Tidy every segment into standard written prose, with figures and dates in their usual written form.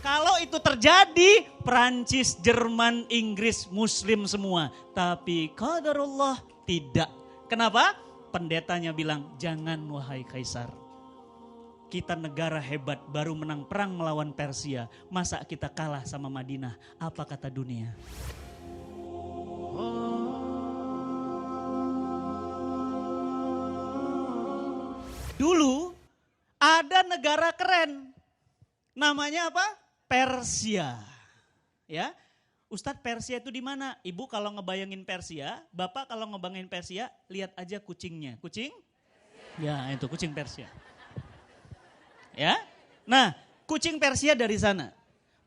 Kalau itu terjadi, Prancis, Jerman, Inggris, Muslim semua. Tapi qadarullah tidak. Kenapa? Pendetanya bilang, jangan wahai Kaisar. Kita negara hebat baru menang perang melawan Persia. Masa kita kalah sama Madinah? Apa kata dunia? Dulu ada negara keren. Namanya apa? Persia. Ya. Ustadz, Persia itu di mana? Ibu kalau ngebayangin Persia, Bapak kalau ngebayangin Persia, lihat aja kucingnya. Kucing? Ya, itu kucing Persia. Ya. Nah, kucing Persia dari sana.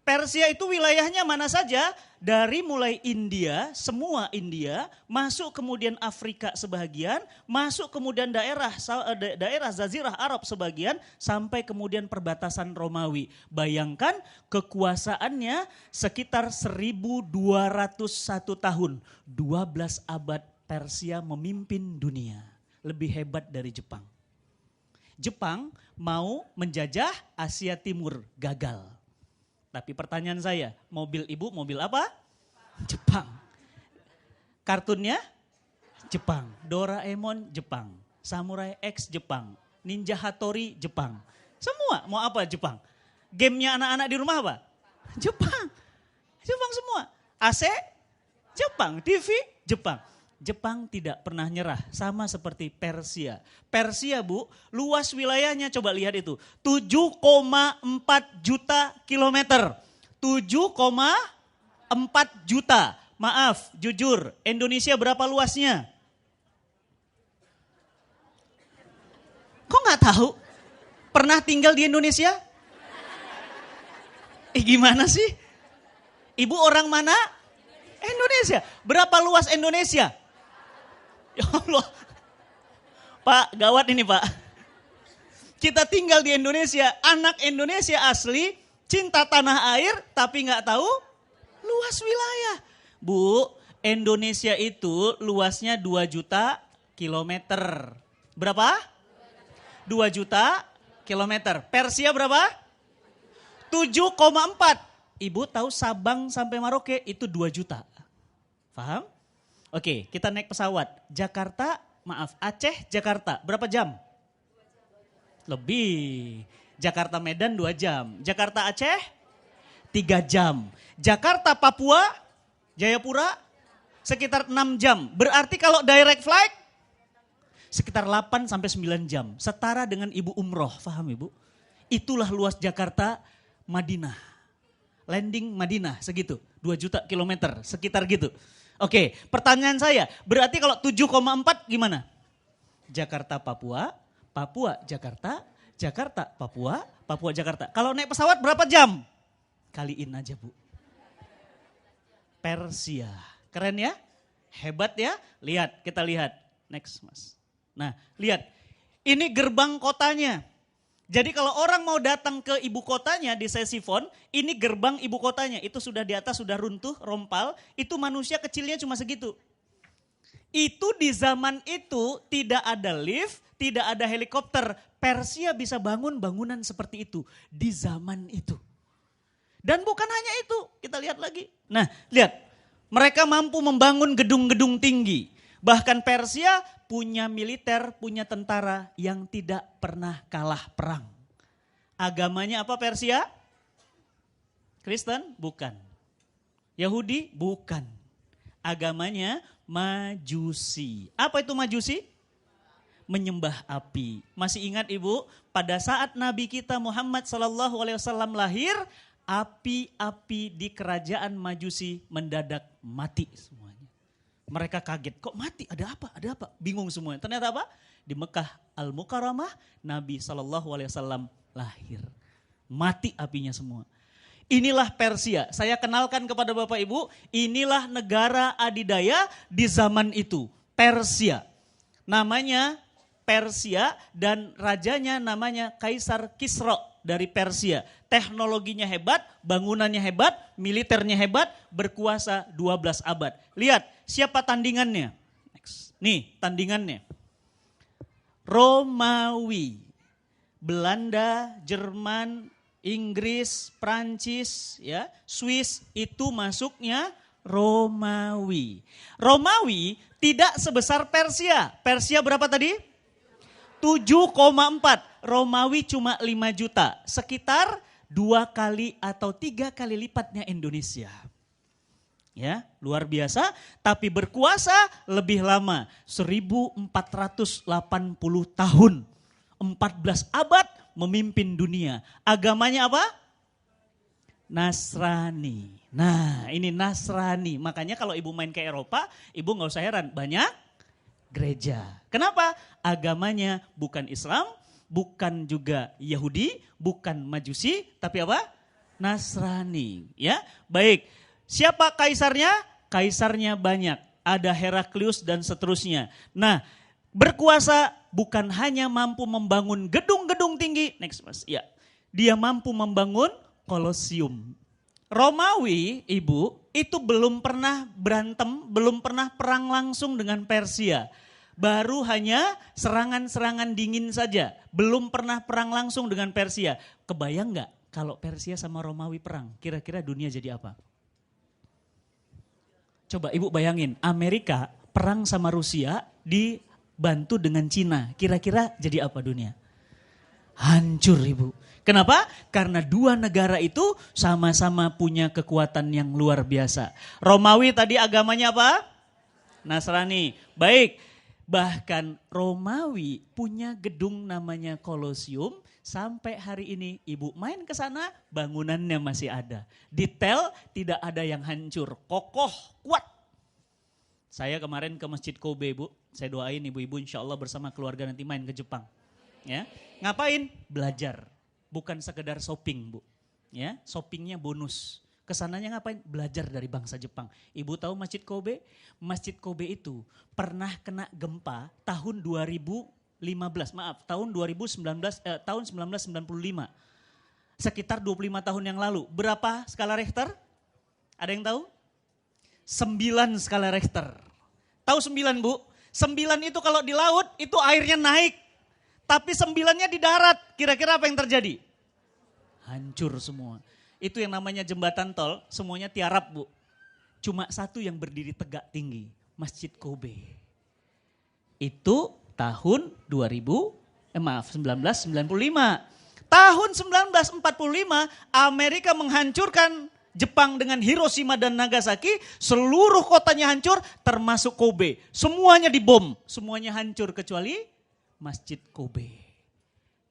Persia itu wilayahnya mana saja? Dari mulai India, semua India, masuk kemudian Afrika sebagian, masuk kemudian daerah Jazirah Arab sebagian, sampai kemudian perbatasan Romawi. Bayangkan kekuasaannya sekitar 1201 tahun, 12 abad Persia memimpin dunia. Lebih hebat dari Jepang. Jepang mau menjajah Asia Timur, gagal. Tapi pertanyaan saya, mobil ibu mobil apa? Jepang. Kartunnya? Jepang. Doraemon Jepang. Samurai X Jepang. Ninja Hattori Jepang. Semua mau apa Jepang? Gamenya anak-anak di rumah apa? Jepang. Jepang semua. AC? Jepang. TV? Jepang. Jepang tidak pernah nyerah, sama seperti Persia. Persia Bu, luas wilayahnya coba lihat itu, 7,4 juta kilometer. 7,4 juta, maaf jujur, Indonesia berapa luasnya? Kok gak tahu? Pernah tinggal di Indonesia? Gimana sih? Ibu orang mana? Indonesia. Berapa luas Indonesia? Ya Allah, Pak gawat ini Pak. Kita tinggal di Indonesia, anak Indonesia asli, cinta tanah air tapi gak tahu luas wilayah. Bu, Indonesia itu luasnya 2 juta kilometer. Berapa? 2 juta kilometer. Persia berapa? 7,4. Ibu tahu Sabang sampai Merauke itu 2 juta. Paham? Oke, kita naik pesawat. Aceh, Jakarta. Berapa jam? Lebih. Jakarta Medan 2 jam. Jakarta Aceh 3 jam. Jakarta Papua, Jayapura sekitar 6 jam. Berarti kalau direct flight sekitar 8 sampai 9 jam. Setara dengan ibu umroh, paham ibu? Itulah luas Jakarta, Madinah. Landing Madinah segitu, 2 juta kilometer, sekitar gitu. Oke, pertanyaan saya, berarti kalau 7,4 gimana? Jakarta Papua, Papua Jakarta, Jakarta Papua, Papua Jakarta. Kalau naik pesawat berapa jam? Kaliin aja Bu. Persia, keren ya? Hebat ya? Lihat, kita lihat. Next Mas. Nah, lihat. Ini gerbang kotanya. Jadi kalau orang mau datang ke ibu kotanya di Ctesiphon, ini gerbang ibu kotanya. Itu sudah di atas, sudah runtuh, rompal. Itu manusia kecilnya cuma segitu. Itu di zaman itu tidak ada lift, tidak ada helikopter. Persia bisa bangun bangunan seperti itu di zaman itu. Dan bukan hanya itu, kita lihat lagi. Nah, lihat. Mereka mampu membangun gedung-gedung tinggi. Bahkan Persia punya militer, punya tentara yang tidak pernah kalah perang. Agamanya apa Persia? Kristen? Bukan. Yahudi? Bukan. Agamanya Majusi. Apa itu Majusi? Menyembah api. Masih ingat Ibu, pada saat Nabi kita Muhammad SAW lahir, api-api di kerajaan Majusi mendadak mati semuanya. Mereka kaget, kok mati? Ada apa? Ada apa? Bingung semuanya. Ternyata apa? Di Mekah Al-Mukarramah, Nabi SAW lahir. Mati apinya semua. Inilah Persia. Saya kenalkan kepada Bapak Ibu, inilah negara adidaya di zaman itu. Persia. Namanya Persia dan rajanya namanya Kaisar Kisra dari Persia. Teknologinya hebat, bangunannya hebat, militernya hebat, berkuasa 12 abad. Lihat, siapa tandingannya? Next. Nih tandingannya. Romawi, Belanda, Jerman, Inggris, Prancis, ya, Swiss itu masuknya Romawi. Romawi tidak sebesar Persia. Persia berapa tadi? 7,4. Romawi cuma 5 juta. Sekitar 2 kali atau 3 kali lipatnya Indonesia. Ya, luar biasa, tapi berkuasa lebih lama, 1480 tahun. 14 abad memimpin dunia. Agamanya apa? Nasrani. Nah, ini Nasrani. Makanya kalau ibu main ke Eropa, ibu gak usah heran, banyak gereja. Kenapa? Agamanya bukan Islam, bukan juga Yahudi, bukan Majusi, tapi apa? Nasrani. Ya, baik. Siapa kaisarnya? Kaisarnya banyak. Ada Heraklius dan seterusnya. Nah, berkuasa bukan hanya mampu membangun gedung-gedung tinggi. Next mas. Ya, dia mampu membangun Kolosium. Romawi, ibu, itu belum pernah berantem, belum pernah perang langsung dengan Persia. Baru hanya serangan-serangan dingin saja. Belum pernah perang langsung dengan Persia. Kebayang nggak kalau Persia sama Romawi perang? Kira-kira dunia jadi apa? Coba ibu bayangin, Amerika perang sama Rusia dibantu dengan Cina. Kira-kira jadi apa dunia? Hancur ibu. Kenapa? Karena dua negara itu sama-sama punya kekuatan yang luar biasa. Romawi tadi agamanya apa? Nasrani. Baik, bahkan Romawi punya gedung namanya Kolosium. Sampai hari ini ibu main ke sana, bangunannya masih ada. Detail tidak ada yang hancur, kokoh, kuat. Saya kemarin ke Masjid Kobe ibu, saya doain ibu-ibu insya Allah bersama keluarga nanti main ke Jepang. Ya, ngapain? Belajar, bukan sekedar shopping bu. Ya, shoppingnya bonus. Kesananya ngapain? Belajar dari bangsa Jepang. Ibu tahu Masjid Kobe? Masjid Kobe itu pernah kena gempa tahun 1995. Sekitar 25 tahun yang lalu. Berapa skala Richter? Ada yang tahu? 9 skala Richter. Tahu 9 bu? 9 itu kalau di laut itu airnya naik. Tapi 9-nya di darat. Kira-kira apa yang terjadi? Hancur semua. Itu yang namanya jembatan tol, semuanya tiarap bu. Cuma satu yang berdiri tegak tinggi. Masjid Kobe. Itu tahun 1995. Tahun 1945 Amerika menghancurkan Jepang dengan Hiroshima dan Nagasaki. Seluruh kotanya hancur termasuk Kobe. Semuanya dibom. Semuanya hancur kecuali Masjid Kobe.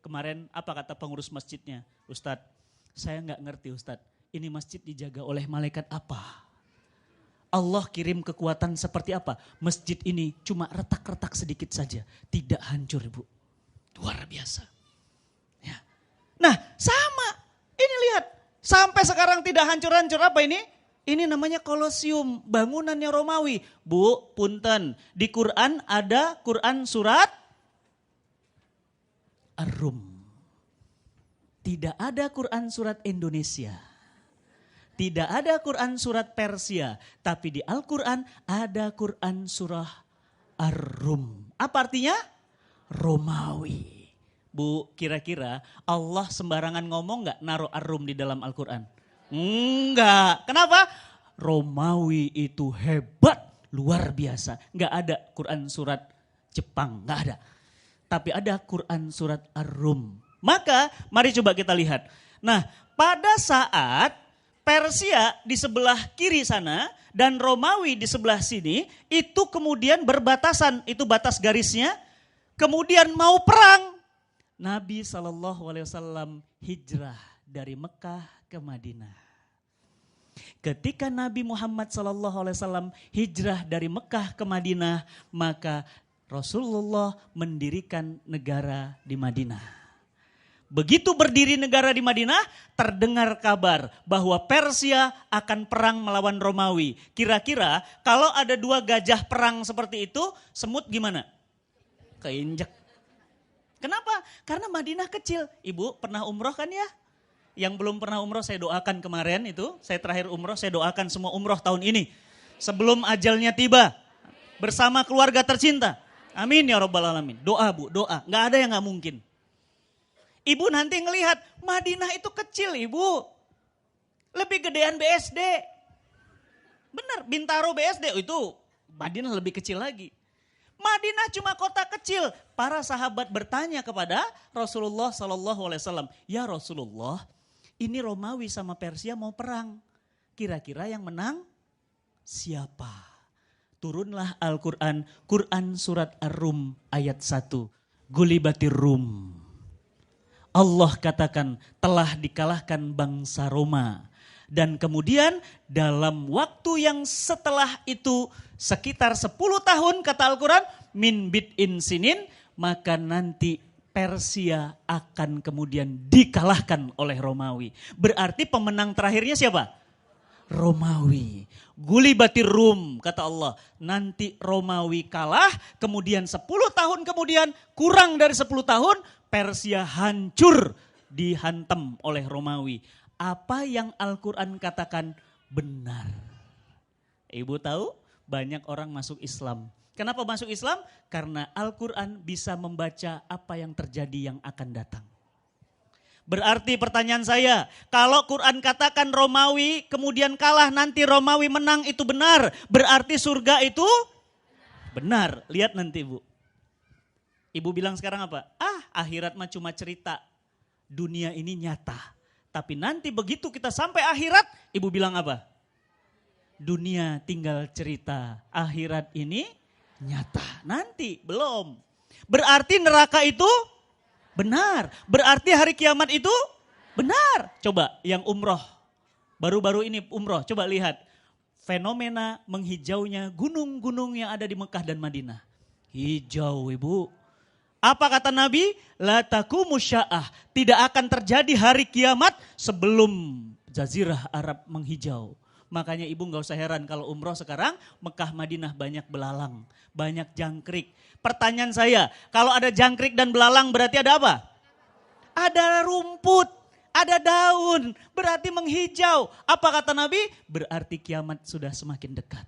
Kemarin apa kata pengurus masjidnya? Ustadz, saya gak ngerti Ustadz. Ini masjid dijaga oleh malaikat apa? Allah kirim kekuatan seperti apa? Masjid ini cuma retak-retak sedikit saja. Tidak hancur ibu. Luar biasa. Ya. Nah sama. Ini lihat. Sampai sekarang tidak hancur-hancur apa ini? Ini namanya Kolosium. Bangunannya Romawi. Bu, punten. Di Quran ada Quran surat Ar-Rum. Tidak ada Quran surat Indonesia. Tidak ada Quran surat Persia, tapi di Al-Quran ada Quran surah Ar-Rum. Apa artinya? Romawi. Bu, kira-kira Allah sembarangan ngomong gak naruh Ar-Rum di dalam Al-Quran? Enggak. Kenapa? Romawi itu hebat, luar biasa. Gak ada Quran surat Jepang, gak ada. Tapi ada Quran surat Ar-Rum. Maka mari coba kita lihat. Nah, pada saat Persia di sebelah kiri sana dan Romawi di sebelah sini itu kemudian berbatasan, itu batas garisnya. Kemudian mau perang, Nabi SAW hijrah dari Mekah ke Madinah. Ketika Nabi Muhammad SAW hijrah dari Mekah ke Madinah, maka Rasulullah mendirikan negara di Madinah. Begitu berdiri negara di Madinah, terdengar kabar bahwa Persia akan perang melawan Romawi. Kira-kira kalau ada 2 gajah perang seperti itu, semut gimana? Keinjek. Kenapa? Karena Madinah kecil. Ibu pernah umroh kan ya? Yang belum pernah umroh saya doakan kemarin itu. Saya terakhir umroh, saya doakan semua umroh tahun ini. Sebelum ajalnya tiba. Bersama keluarga tercinta. Amin ya rabbal alamin. Doa bu, doa. Gak ada yang gak mungkin. Ibu nanti ngelihat, Madinah itu kecil ibu. Lebih gedean BSD. Benar, Bintaro BSD itu Madinah lebih kecil lagi. Madinah cuma kota kecil. Para sahabat bertanya kepada Rasulullah SAW. Ya Rasulullah, ini Romawi sama Persia mau perang. Kira-kira yang menang siapa? Turunlah Al-Quran. Quran surat Ar-Rum ayat 1. Gulibatir Rum. Allah katakan telah dikalahkan bangsa Roma. Dan kemudian dalam waktu yang setelah itu sekitar 10 tahun kata Al-Quran, min bid'in sinin, maka nanti Persia akan kemudian dikalahkan oleh Romawi. Berarti pemenang terakhirnya siapa? Romawi. Gulibatir Rum kata Allah. Nanti Romawi kalah, kemudian 10 tahun kemudian, kurang dari 10 tahun, Persia hancur dihantam oleh Romawi. Apa yang Al-Quran katakan benar. Ibu tahu banyak orang masuk Islam. Kenapa masuk Islam? Karena Al-Quran bisa membaca apa yang terjadi yang akan datang. Berarti pertanyaan saya, kalau Quran katakan Romawi kemudian kalah nanti Romawi menang itu benar. Berarti surga itu benar. Lihat nanti ibu. Ibu bilang sekarang apa? Akhirat mah cuma cerita. Dunia ini nyata. Tapi nanti begitu kita sampai akhirat, ibu bilang apa? Dunia tinggal cerita, akhirat ini nyata. Nanti belum. Berarti neraka itu benar. Berarti hari kiamat itu benar. Coba yang umroh, baru-baru ini umroh, coba lihat. Fenomena menghijaunya gunung-gunung yang ada di Mekah dan Madinah. Hijau ibu. Apa kata Nabi? La taqumu sya'ah. Tidak akan terjadi hari kiamat sebelum Jazirah Arab menghijau. Makanya ibu gak usah heran kalau umroh sekarang Mekah Madinah banyak belalang, banyak jangkrik. Pertanyaan saya, kalau ada jangkrik dan belalang berarti ada apa? Ada rumput, ada daun, berarti menghijau. Apa kata Nabi? Berarti kiamat sudah semakin dekat.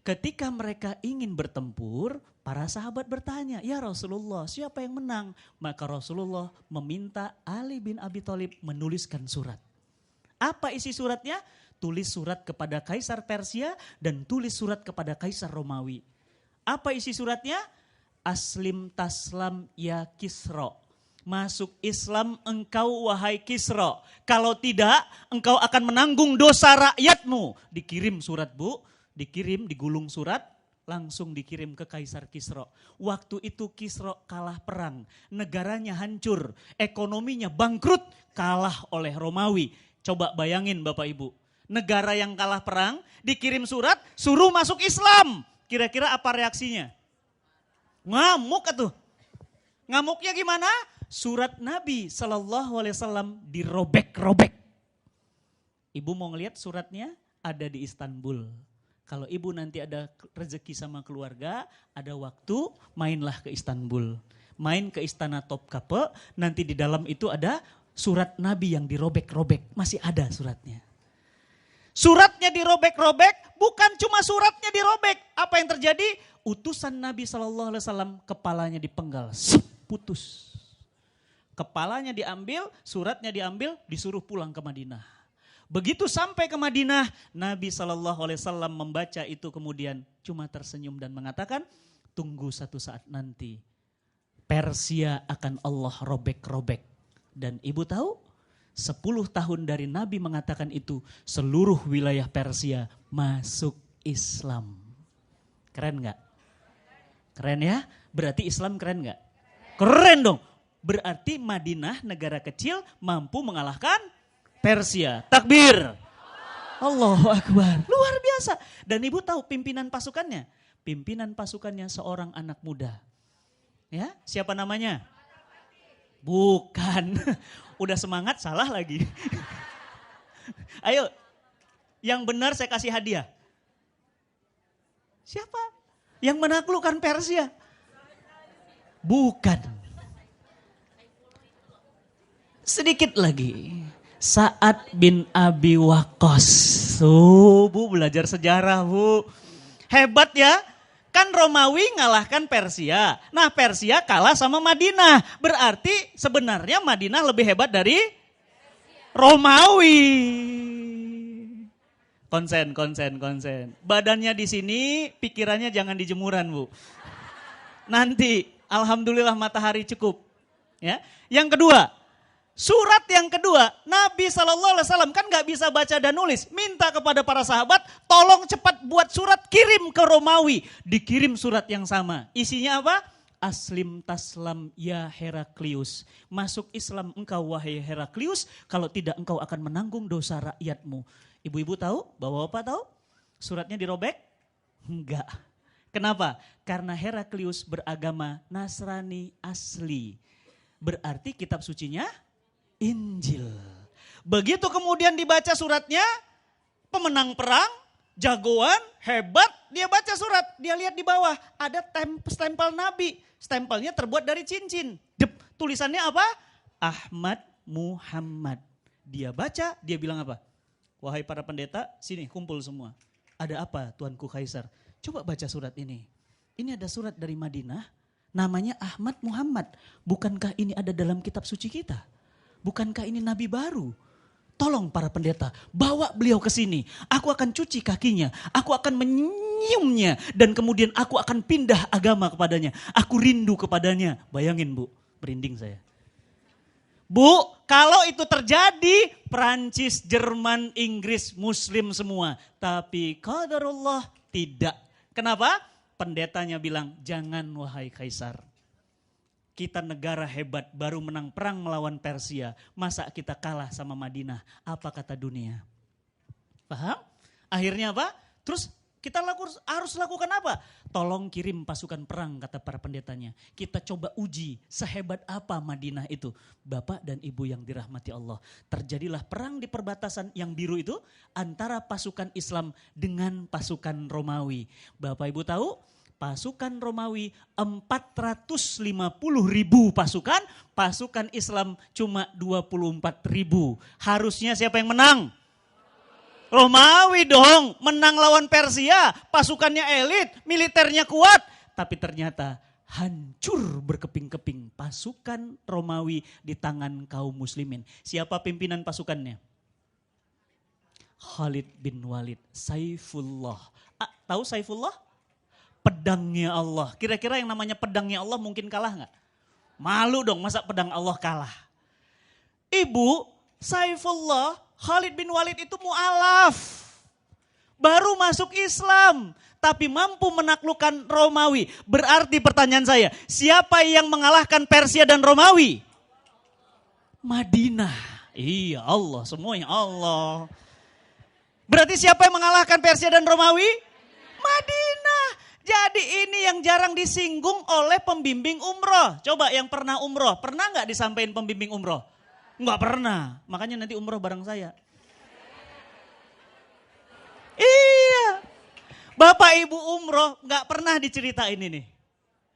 Ketika mereka ingin bertempur, para sahabat bertanya, ya Rasulullah siapa yang menang? Maka Rasulullah meminta Ali bin Abi Thalib menuliskan surat. Apa isi suratnya? Tulis surat kepada Kaisar Persia dan tulis surat kepada Kaisar Romawi. Apa isi suratnya? Aslim taslam ya Kisra. Masuk Islam engkau wahai Kisra. Kalau tidak engkau akan menanggung dosa rakyatmu. Dikirim surat bu, dikirim digulung surat. Langsung dikirim ke Kaisar Kisra. Waktu itu Kisra kalah perang. Negaranya hancur. Ekonominya bangkrut. Kalah oleh Romawi. Coba bayangin Bapak Ibu. Negara yang kalah perang. Dikirim surat. Suruh masuk Islam. Kira-kira apa reaksinya? Ngamuk atuh. Ngamuknya gimana? Surat Nabi SAW dirobek-robek. Ibu mau ngelihat suratnya? Ada di Istanbul. Kalau ibu nanti ada rezeki sama keluarga, ada waktu, mainlah ke Istanbul. Main ke Istana Topkapi, nanti di dalam itu ada surat Nabi yang dirobek-robek. Masih ada suratnya. Suratnya dirobek-robek, bukan cuma suratnya dirobek. Apa yang terjadi? Utusan Nabi SAW kepalanya dipenggal, putus. Kepalanya diambil, suratnya diambil, disuruh pulang ke Madinah. Begitu sampai ke Madinah, Nabi SAW membaca itu kemudian cuma tersenyum dan mengatakan, tunggu satu saat nanti Persia akan Allah robek-robek. Dan ibu tahu 10 tahun dari Nabi mengatakan itu, seluruh wilayah Persia masuk Islam. Keren gak? Keren ya? Berarti Islam keren gak? Keren dong. Berarti Madinah negara kecil mampu mengalahkan Persia. Takbir. Allahu Akbar. Luar biasa. Dan ibu tahu pimpinan pasukannya? Pimpinan pasukannya seorang anak muda. Ya, siapa namanya? Bukan. Udah semangat salah lagi. Ayo, yang benar saya kasih hadiah. Siapa? Yang menaklukkan Persia? Bukan. Sedikit lagi. Sa'ad bin Abi Waqqas. Bu belajar sejarah bu. Hebat ya. Kan Romawi ngalahkan Persia. Nah Persia kalah sama Madinah. Berarti sebenarnya Madinah lebih hebat dari Romawi. Konsen. Badannya di sini, pikirannya jangan di jemuran, Bu. Nanti, alhamdulillah matahari cukup. Ya. Yang kedua, surat yang kedua, Nabi SAW kan gak bisa baca dan nulis. Minta kepada para sahabat, tolong cepat buat surat, kirim ke Romawi. Dikirim surat yang sama. Isinya apa? Aslim taslam ya Heraklius. Masuk Islam engkau wahai Heraklius, kalau tidak engkau akan menanggung dosa rakyatmu. Ibu-ibu tahu? Bapak-bapak tahu? Suratnya dirobek? Enggak. Kenapa? Karena Heraklius beragama Nasrani asli. Berarti kitab sucinya Injil. Begitu kemudian dibaca suratnya, pemenang perang, jagoan, hebat, dia baca surat. Dia lihat di bawah, ada stempel Nabi. Stempelnya terbuat dari cincin. Tulisannya apa? Ahmad Muhammad. Dia baca, dia bilang apa? Wahai para pendeta, sini kumpul semua. Ada apa Tuanku Kaisar? Coba baca surat ini. Ini ada surat dari Madinah, namanya Ahmad Muhammad. Bukankah ini ada dalam kitab suci kita? Bukankah ini nabi baru? Tolong para pendeta, bawa beliau ke sini. Aku akan cuci kakinya, aku akan menyiumnya, dan kemudian aku akan pindah agama kepadanya. Aku rindu kepadanya. Bayangin Bu, merinding saya. Bu, kalau itu terjadi, Prancis, Jerman, Inggris, Muslim semua. Tapi qadarullah tidak. Kenapa? Pendetanya bilang, jangan wahai Kaisar. Kita negara hebat, baru menang perang melawan Persia. Masa kita kalah sama Madinah? Apa kata dunia? Paham? Akhirnya apa? Terus kita harus lakukan apa? Tolong kirim pasukan perang, kata para pendetanya. Kita coba uji sehebat apa Madinah itu. Bapak dan Ibu yang dirahmati Allah. Terjadilah perang di perbatasan yang biru itu antara pasukan Islam dengan pasukan Romawi. Bapak Ibu tahu? Pasukan Romawi 450.000 pasukan, pasukan Islam cuma 24.000. Harusnya siapa yang menang? Romawi dong, menang lawan Persia, pasukannya elit, militernya kuat. Tapi ternyata hancur berkeping-keping pasukan Romawi di tangan kaum muslimin. Siapa pimpinan pasukannya? Khalid bin Walid, Saifullah. Tahu Saifullah? Pedangnya Allah. Kira-kira yang namanya pedangnya Allah mungkin kalah nggak? Malu dong, masa pedang Allah kalah? Ibu, Saifullah, Khalid bin Walid itu mu'alaf. Baru masuk Islam, tapi mampu menaklukkan Romawi. Berarti pertanyaan saya, siapa yang mengalahkan Persia dan Romawi? Madinah. Iya Allah, semuanya Allah. Berarti siapa yang mengalahkan Persia dan Romawi? Madinah. Jadi ini yang jarang disinggung oleh pembimbing umroh. Coba yang pernah umroh, pernah nggak disampaikan pembimbing umroh? Nggak pernah, makanya nanti umroh bareng saya. Iya, Bapak Ibu umroh nggak pernah diceritain ini.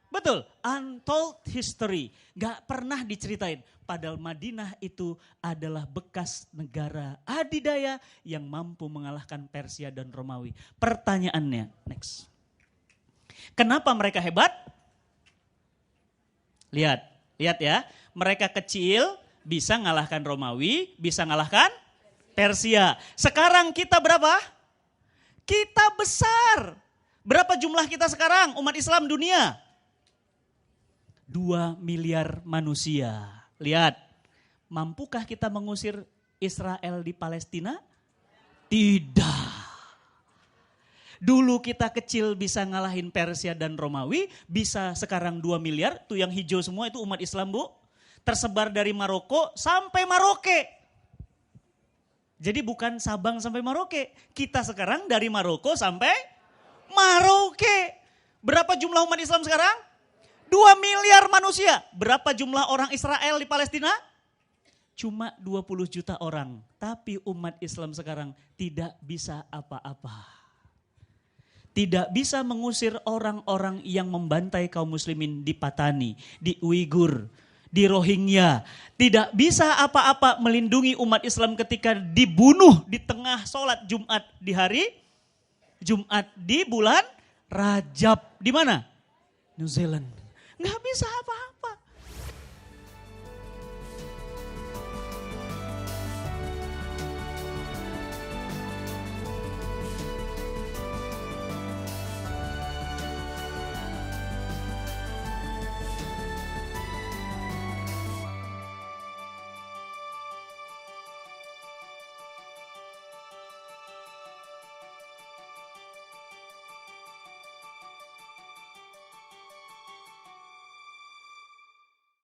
Betul, untold history, nggak pernah diceritain. Padahal Madinah itu adalah bekas negara adidaya yang mampu mengalahkan Persia dan Romawi. Pertanyaannya, next. Kenapa mereka hebat? Lihat ya. Mereka kecil bisa ngalahkan Romawi, bisa ngalahkan Persia. Sekarang kita berapa? Kita besar. Berapa jumlah kita sekarang umat Islam dunia? 2 miliar manusia. Lihat, mampukah kita mengusir Israel di Palestina? Tidak. Dulu kita kecil bisa ngalahin Persia dan Romawi, bisa sekarang 2 miliar, tuh yang hijau semua itu umat Islam Bu. Tersebar dari Maroko sampai Maroke. Jadi bukan Sabang sampai Maroke, kita sekarang dari Maroko sampai Maroke. Berapa jumlah umat Islam sekarang? 2 miliar manusia. Berapa jumlah orang Israel di Palestina? Cuma 20 juta orang. Tapi umat Islam sekarang tidak bisa apa-apa. Tidak bisa mengusir orang-orang yang membantai kaum muslimin di Patani, di Uighur, di Rohingya. Tidak bisa apa-apa melindungi umat Islam ketika dibunuh di tengah sholat Jumat di hari Jumat di bulan Rajab. Di mana? New Zealand. Nggak bisa apa-apa.